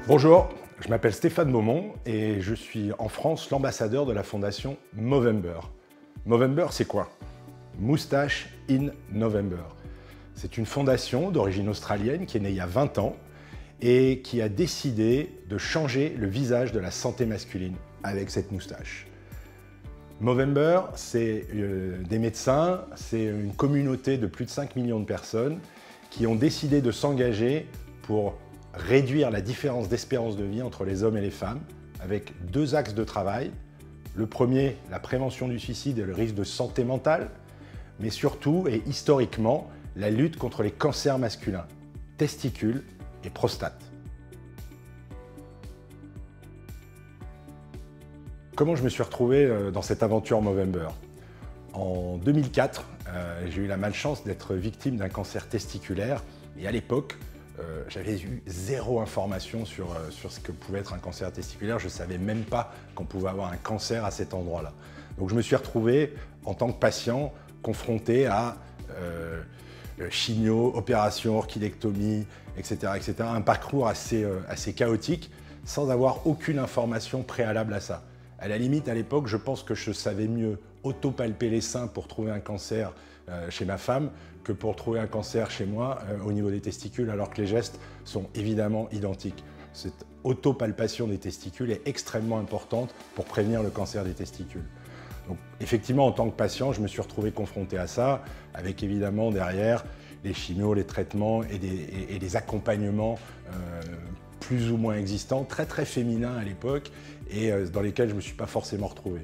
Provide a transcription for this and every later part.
Bonjour, je m'appelle Stéphane Maumont et je suis en France l'ambassadeur de la fondation Movember. Movember, c'est quoi? Moustache in November. C'est une fondation d'origine australienne qui est née il y a 20 ans et qui a décidé de changer le visage de la santé masculine avec cette moustache. Movember, c'est des médecins, c'est une communauté de plus de 5 millions de personnes qui ont décidé de s'engager pour réduire la différence d'espérance de vie entre les hommes et les femmes avec deux axes de travail. Le premier, la prévention du suicide et le risque de santé mentale, mais surtout et historiquement, la lutte contre les cancers masculins, testicules et prostate. Comment je me suis retrouvé dans cette aventure Movember? En 2004, j'ai eu la malchance d'être victime d'un cancer testiculaire et à l'époque, j'avais eu zéro information sur ce que pouvait être un cancer testiculaire. Je ne savais même pas qu'on pouvait avoir un cancer à cet endroit-là. Donc je me suis retrouvé en tant que patient confronté à chimio, opération, orchidectomie, etc., etc. Un parcours assez chaotique sans avoir aucune information préalable à ça. À la limite, à l'époque, je pense que je savais mieux auto-palper les seins pour trouver un cancer chez ma femme que pour trouver un cancer chez moi au niveau des testicules, alors que les gestes sont évidemment identiques. Cette auto-palpation des testicules est extrêmement importante pour prévenir le cancer des testicules. Donc, effectivement, en tant que patient, je me suis retrouvé confronté à ça, avec évidemment derrière les chimios, les traitements et des accompagnements plus ou moins existants, très féminins à l'époque, et dans lesquels je ne me suis pas forcément retrouvé.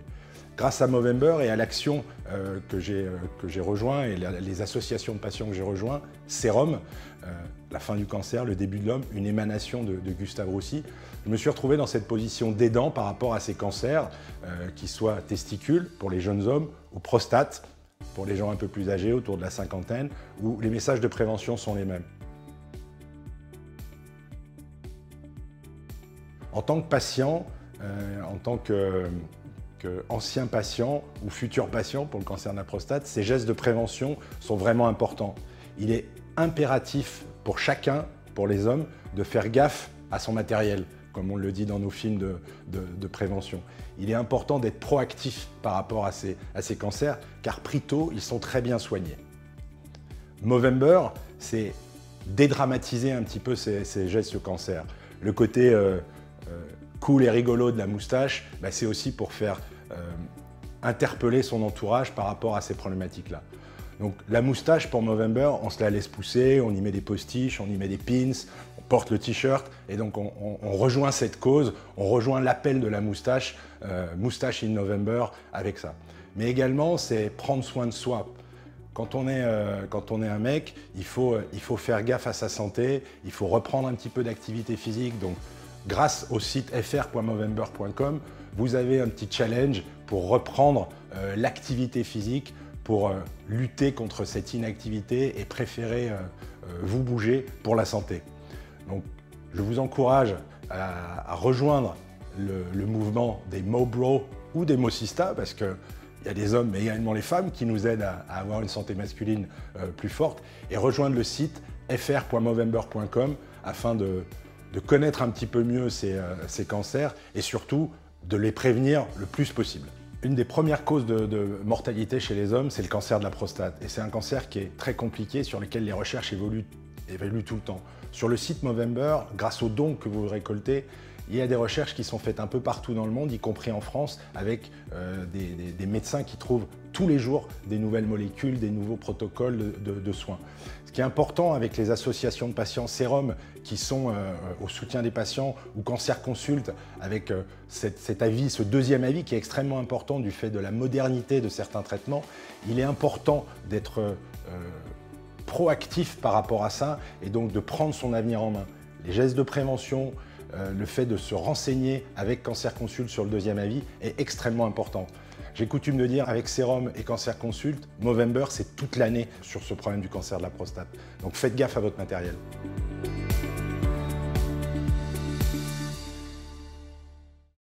Grâce à Movember et à l'action que j'ai rejoint et les associations de patients que j'ai rejoint, Sérum, la fin du cancer, le début de l'homme, une émanation de Gustave Roussy, je me suis retrouvé dans cette position d'aidant par rapport à ces cancers, qui soient testicules pour les jeunes hommes ou prostate pour les gens un peu plus âgés, autour de la cinquantaine, où les messages de prévention sont les mêmes. En tant que patient, en tant qu'ancien patient ou futur patient pour le cancer de la prostate, ces gestes de prévention sont vraiment importants. Il est impératif pour chacun, pour les hommes, de faire gaffe à son matériel, comme on le dit dans nos films de prévention. Il est important d'être proactif par rapport à ces cancers, car pris tôt, ils sont très bien soignés. Movember, c'est dédramatiser un petit peu ces gestes de cancer. Le côté cool et rigolo de la moustache, c'est aussi pour faire interpeller son entourage par rapport à ces problématiques-là. Donc la moustache pour Movember, on se la laisse pousser, on y met des postiches, on y met des pins, on porte le t-shirt et donc on rejoint cette cause, on rejoint l'appel de la moustache, Moustache in November avec ça. Mais également, c'est prendre soin de soi. Quand on est un mec, il faut faire gaffe à sa santé, il faut reprendre un petit peu d'activité physique. Donc, grâce au site fr.movember.com, vous avez un petit challenge pour reprendre l'activité physique, pour lutter contre cette inactivité et préférer vous bouger pour la santé. Donc, je vous encourage à rejoindre le mouvement des Mobro ou des Mosista, parce qu'il y a des hommes, mais également les femmes, qui nous aident à avoir une santé masculine plus forte, et rejoindre le site fr.movember.com afin de connaître un petit peu mieux ces cancers et surtout de les prévenir le plus possible. Une des premières causes de mortalité chez les hommes, c'est le cancer de la prostate. Et c'est un cancer qui est très compliqué, sur lequel les recherches évoluent tout le temps. Sur le site Movember, grâce aux dons que vous récoltez, il y a des recherches qui sont faites un peu partout dans le monde, y compris en France, avec des médecins qui trouvent tous les jours des nouvelles molécules, des nouveaux protocoles de soins. Ce qui est important avec les associations de patients Sérum qui sont au soutien des patients, ou Cancer Consult avec cet avis, ce deuxième avis qui est extrêmement important du fait de la modernité de certains traitements, il est important d'être proactif par rapport à ça et donc de prendre son avenir en main. Les gestes de prévention, le fait de se renseigner avec Cancer Consult sur le deuxième avis est extrêmement important. J'ai coutume de dire, avec Sérum et Cancer Consult, Movember, c'est toute l'année sur ce problème du cancer de la prostate. Donc faites gaffe à votre matériel.